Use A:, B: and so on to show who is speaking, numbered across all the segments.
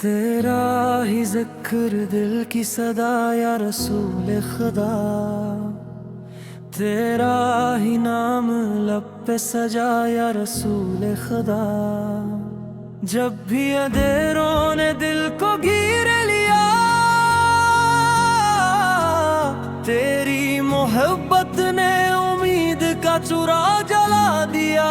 A: तेरा ही जिक्र दिल की सदा या रसूल खुदा, तेरा ही नाम लब पे सजा या रसूल खुदा। जब भी अंधेरों ने दिल को घेर लिया, तेरी मोहब्बत ने उम्मीद का चुरा जला दिया।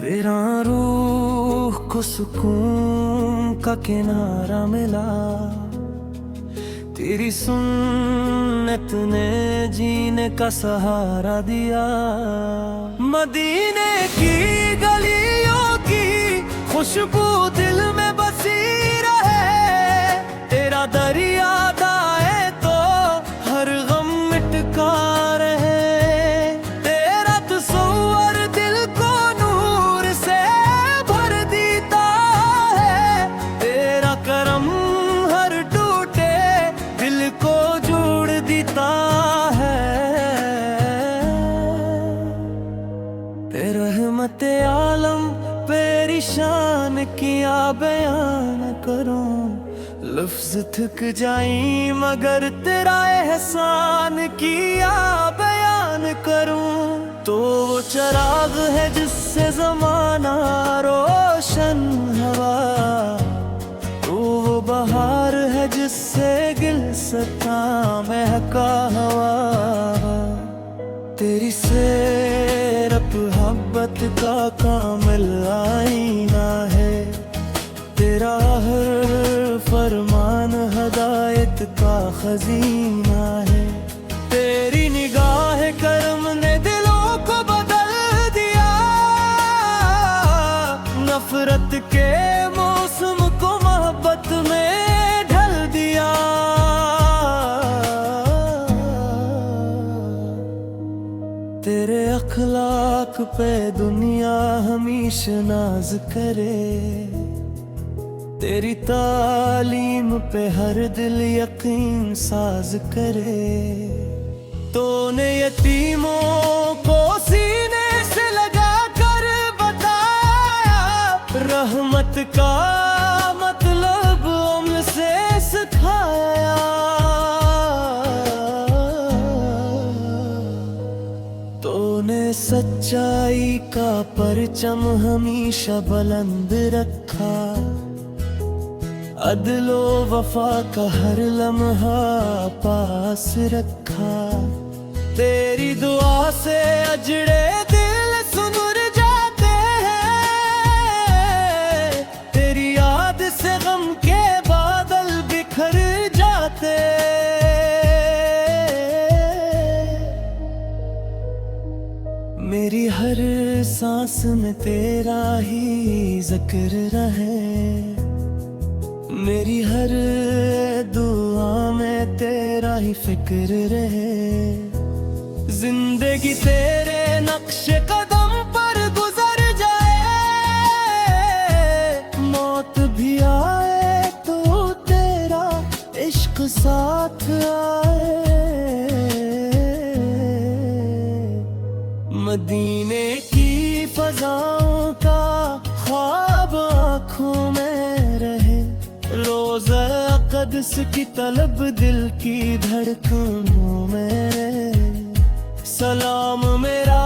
A: वीरान रूह को सुकून का किनारा मिला, तेरी सुन्नत ने जीने का सहारा दिया। मदीने की गलियों की खुशबू दिल में बसी रहे, तेरा दरिया दाए तो हर गम मिटका रहे। तेरा तस्वर दिल को नूर से भर देता है, तेरा करम हर टूटे दिल को जोड़ देता है। रहमत आलम तेरी शान किया बयान करूं, लफ्ज थक जाई मगर तेरा एहसान किया बयान करूं। तो वो चराग है जिससे जमाना रोशन हवा, तो वो बहार है जिससे गिलसता महका हवा। तेरी सेरत मोहब्बत का कामिल आईना है, तेरा हर फरमान हदायत का खजीना है। तेरी निगाह करम ने दिलों को बदल दिया, नफरत के मौसम को मोहब्बत में ढल दिया। तेरे अखलाक पे दुनिया हमेशा नाज करे, तेरी तालीम पे हर दिल यकीन साज करे। तूने यतीमों को सीने से लगा कर बताया, रहमत का मतलब उनसे सिखाया। तूने सच्चाई का परचम हमेशा बुलंद रखा, अदलो वफा का हर लम्हा पास रखा। तेरी दुआ से अजड़े दिल सुनुर जाते हैं, तेरी याद से गम के बादल बिखर जाते। मेरी हर सांस में तेरा ही जिक्र रहे, मेरी हर दुआ में तेरा ही फिक्र रहे। जिंदगी तेरे नक्शे कदम पर गुजर जाए, मौत भी आए तो तेरा इश्क साथ आए। मदीने की फजाओं का ख्वाब आँखों में रहे, रोज़ा क़ुद्स की तलब दिल की धड़कनों में। सलाम मेरा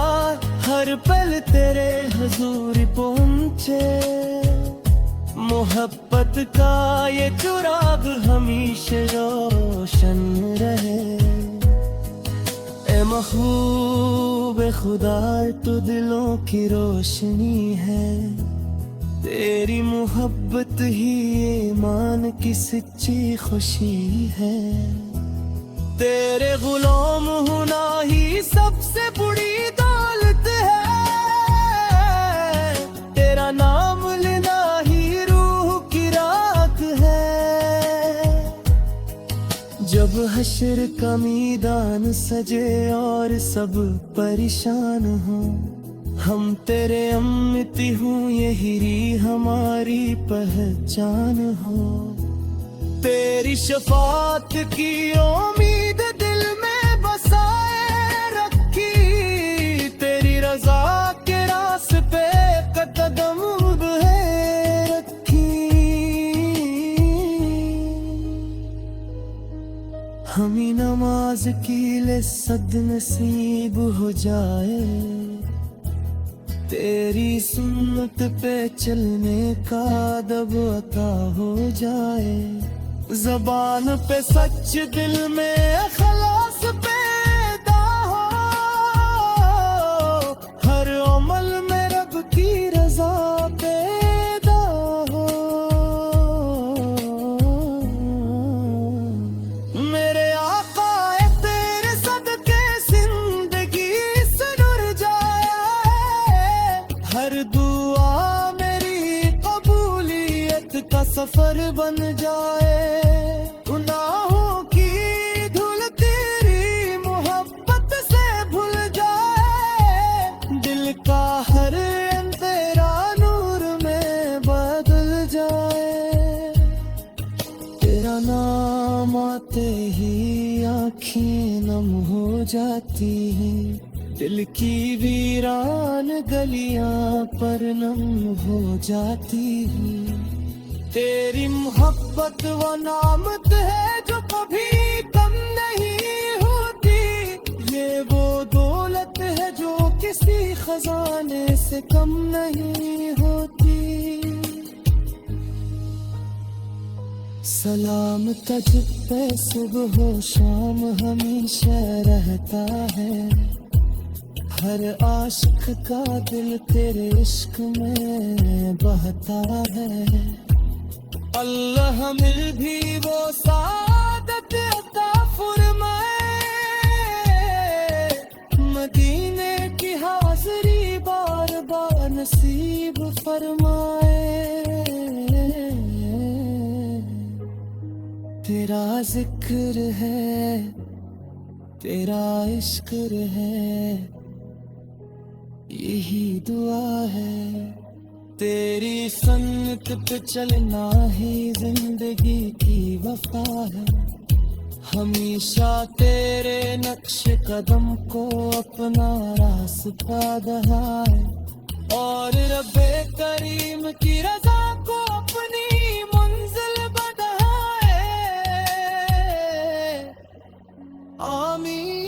A: हर पल तेरे हुजूर पहुँचे, मोहब्बत का ये चिराग हमेशा रोशन रहे। ए महबूब खुदा तो दिलों की रोशनी है, तेरी मोहब्बत ही ईमान की सच्ची खुशी है। तेरे गुलाम होना ही सबसे बड़ी दौलत है, तेरा नाम लेना ही रूह की राहत है। जब हश्र का मैदान सजे और सब परेशान हो, हम तेरे अम्मती हूँ यही हमारी पहचान हो। तेरी शफात की उम्मीद दिल में बसाए रखी, तेरी रजा के रास्ते नाज़कीले सद नसीब हो जाए, तेरी सुन्नत पे चलने का अदब अता हो जाए। ज़बान पे सच, दिल में इख़लास पैदा हो, हर अमल में रब की रज़ा पैदा हो। मेरे आका तेरे सदके ज़िंदगी सुधर जाए, हर दुआ मेरी कबूलियत का सफर बन जाए। गुनाहों की धूल तेरी मोहब्बत से भूल जाए, दिल का हर अंधेरा नूर में बदल जाए। तेरा नाम आते ही आँखें नम हो जाती हैं, दिल की वीरान गलियां पर नम हो जाती हैं। तेरी मोहब्बत वो नामत है जो कभी कम नहीं होती, ये वो दौलत है जो किसी खजाने से कम नहीं होती। सलाम तुझ पे सुबह हो शाम हमेशा रहता है, हर आशिक का दिल तेरे इश्क में बहता है। अल्लाह मिल भी वो सादत अता फरमाए, मदीने की हाज़री बार बार नसीब फरमाए। तेरा जिक्र है, तेरा इश्क है, यही दुआ है। तेरी सन्नत पे चलना ही जिंदगी की वफा है, हमेशा तेरे नक्श कदम को अपना रास्ता दिखाए, और रब्बे करीम की रजा को अपनी मंजिल बढ़ाए। आमीन।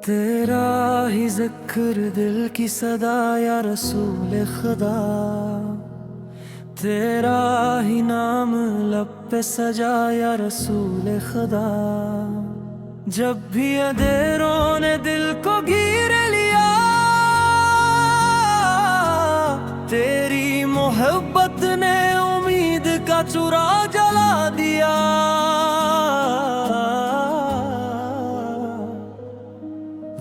A: तेरा ही ज़िक्र दिल की सदा या रसूल खुदा, तेरा ही नाम लब पे सजा या रसूल खुदा। जब भी अंधेरों ने दिल को घेर लिया, तेरी मोहब्बत ने उम्मीद का चुरा जला दिया।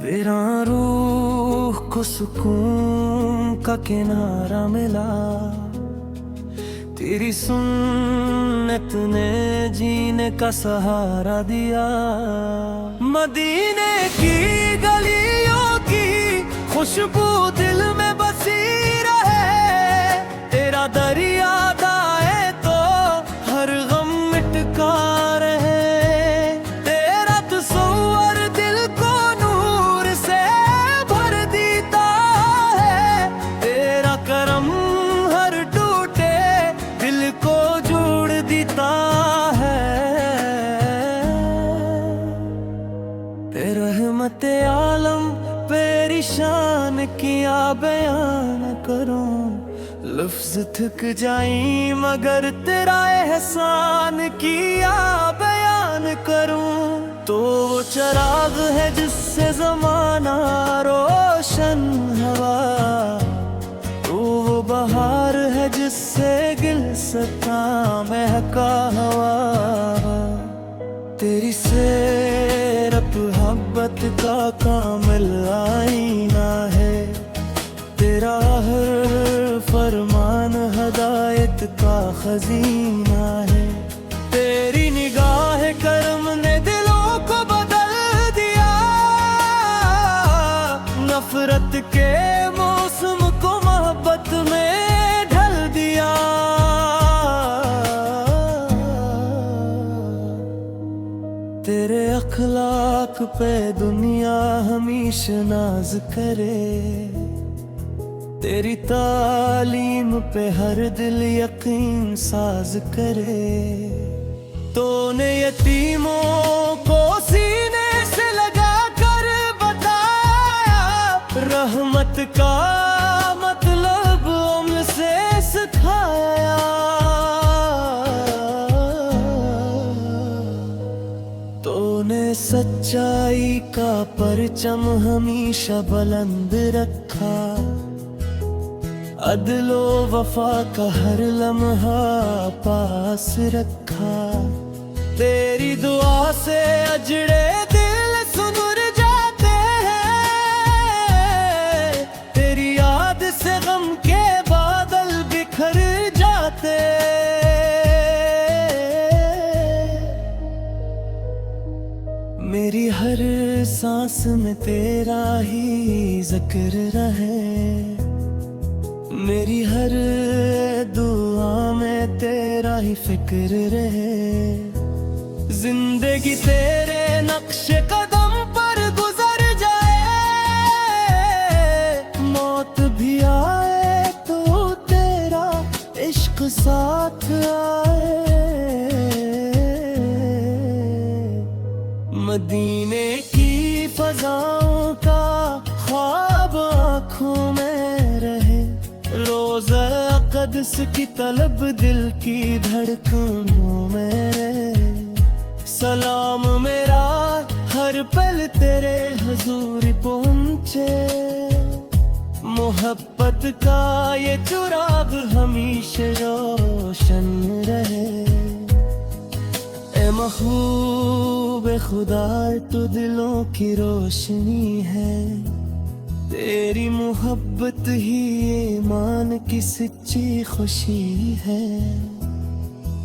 A: वीरान रूह को सुकून का किनारा मिला, तेरी सुन्नत ने जीने का सहारा दिया। मदीने की गलियों की खुशबू दिल में बसी रहे, तेरा दरिया दाए तो हर गम मिटका रहे। तेरा तस्वर दिल को नूर से भर देता है, तेरा करम हर टूटे दिल को जोड़ देता है। तेरा रहमत आलम तेरी शान किया बयान करूं, लफ्ज थक जाई मगर तेरा एहसान किया बयान करूं। तो वो चराग है जिससे जमाना रोशन हवा, तो वो बहार है जिससे गिलसता महका हवा। तेरी सेरत मोहब्बत का कामिल आईना है, तेरा हर फरमान हदायत का खजीना है। तेरी निगाह करम ने दिलों को बदल दिया, नफरत के मौसम को मोहब्बत में ढल दिया। पे दुनिया हमेशा नाज करे, तेरी तालीम पे हर दिल यकीन साज करे। तूने यतीमों को सीने से लगा कर बताया, रहमत का मतलब उम्र से सिखाया। तूने सच्चाई का परचम हमेशा बुलंद रखा, अदलो वफा का हर लम्हा पास रखा। तेरी दुआ से अजड़े दिल सुनुर जाते हैं, तेरी याद से गम के बादल बिखर जाते। मेरी हर सांस में तेरा ही जिक्र रहे, मेरी हर दुआ में तेरा ही फिक्र रहे। जिंदगी तेरे नक्शे कदम पर गुजर जाए, मौत भी आए तो तेरा इश्क साथ आए। मदीने की फजाओं का ख्वाब आँखों में रहे, रोज़ा क़ुद्स की तलब दिल की धड़कनों में रहे। सलाम मेरा हर पल तेरे हुजूर पहुँचे, मोहब्बत का ये चिराग हमेशा रोशन रहे। ए महबूब खुदा तो दिलों की रोशनी है, तेरी मोहब्बत ही ईमान की सच्ची खुशी है।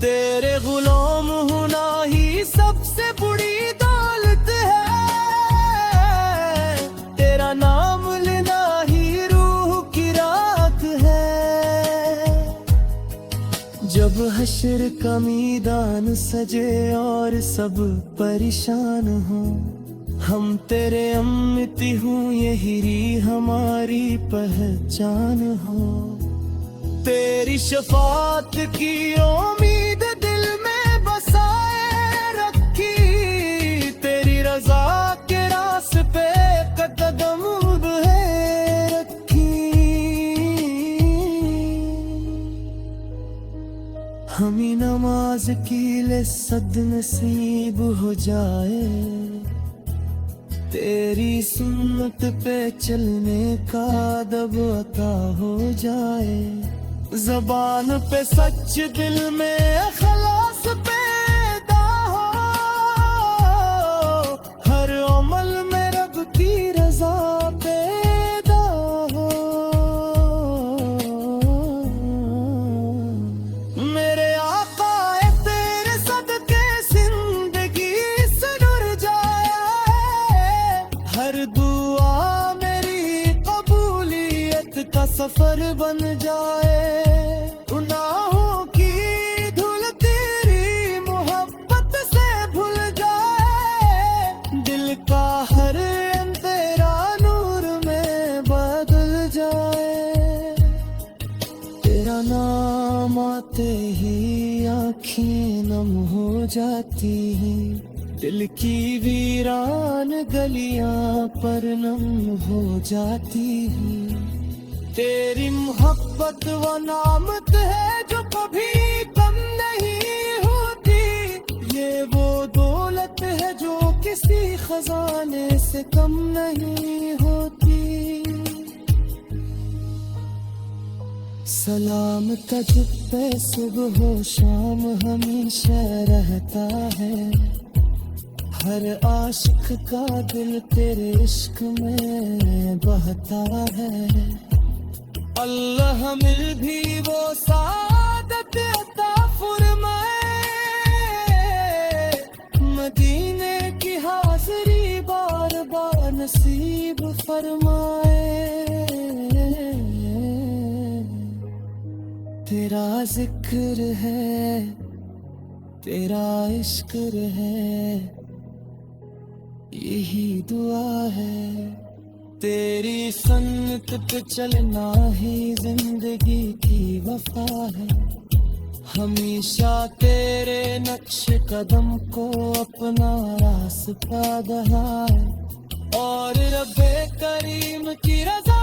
A: तेरे गुलाम होना ही सबसे बड़ी दौलत है, तेरा नाम लेना ही रूह की राहत है। जब हश्र का मैदान सजे और सब परेशान हो, हम तेरे उम्मती हूँ यही हमारी पहचान हो। तेरी शफात की उम्मीद दिल में बसाए रखी, तेरी रजा के रास्ते पे कदम बढ़े रखी। हमें नमाज की लज़्ज़त नसीब हो जाए, तेरी सुन्नत पे चलने का अदब अता हो जाए। ज़बान पे सच दिल में इख़लास पैदा हो, हर अमल में रब की रज़ा पैदा हो। मेरे आका तेरे सदके जिंदगी सुधर जाए, हर दुआ मेरी कबूलियत का सफर बन जाए। गुनाहों की धूल तेरी मोहब्बत से भूल जाए, दिल का हर अंधेरा नूर में बदल जाए। तेरा नाम आते ही आँखें नम हो जाती हैं, दिल की वीरान गलियां पर नम हो जाती हैं। तेरी मोहब्बत वो नामत है जो कभी कम नहीं होती, ये वो दौलत है जो किसी खजाने से कम नहीं होती। सलाम तुझ पे सुबह हो शाम हमेशा रहता है, हर आशिक का दिल तेरे इश्क में बहता है। अल्लाह मिल भी वो सादत अता फरमाए, मदीने की हाज़री बार बार नसीब फरमाए। तेरा जिक्र है, तेरा इश्क है, यही दुआ है, तेरी सन्नत पे चलना ही जिंदगी की वफा है। हमेशा तेरे नक्श कदम को अपना रास्ता दोहराए और रब्बे करीम की रज़ा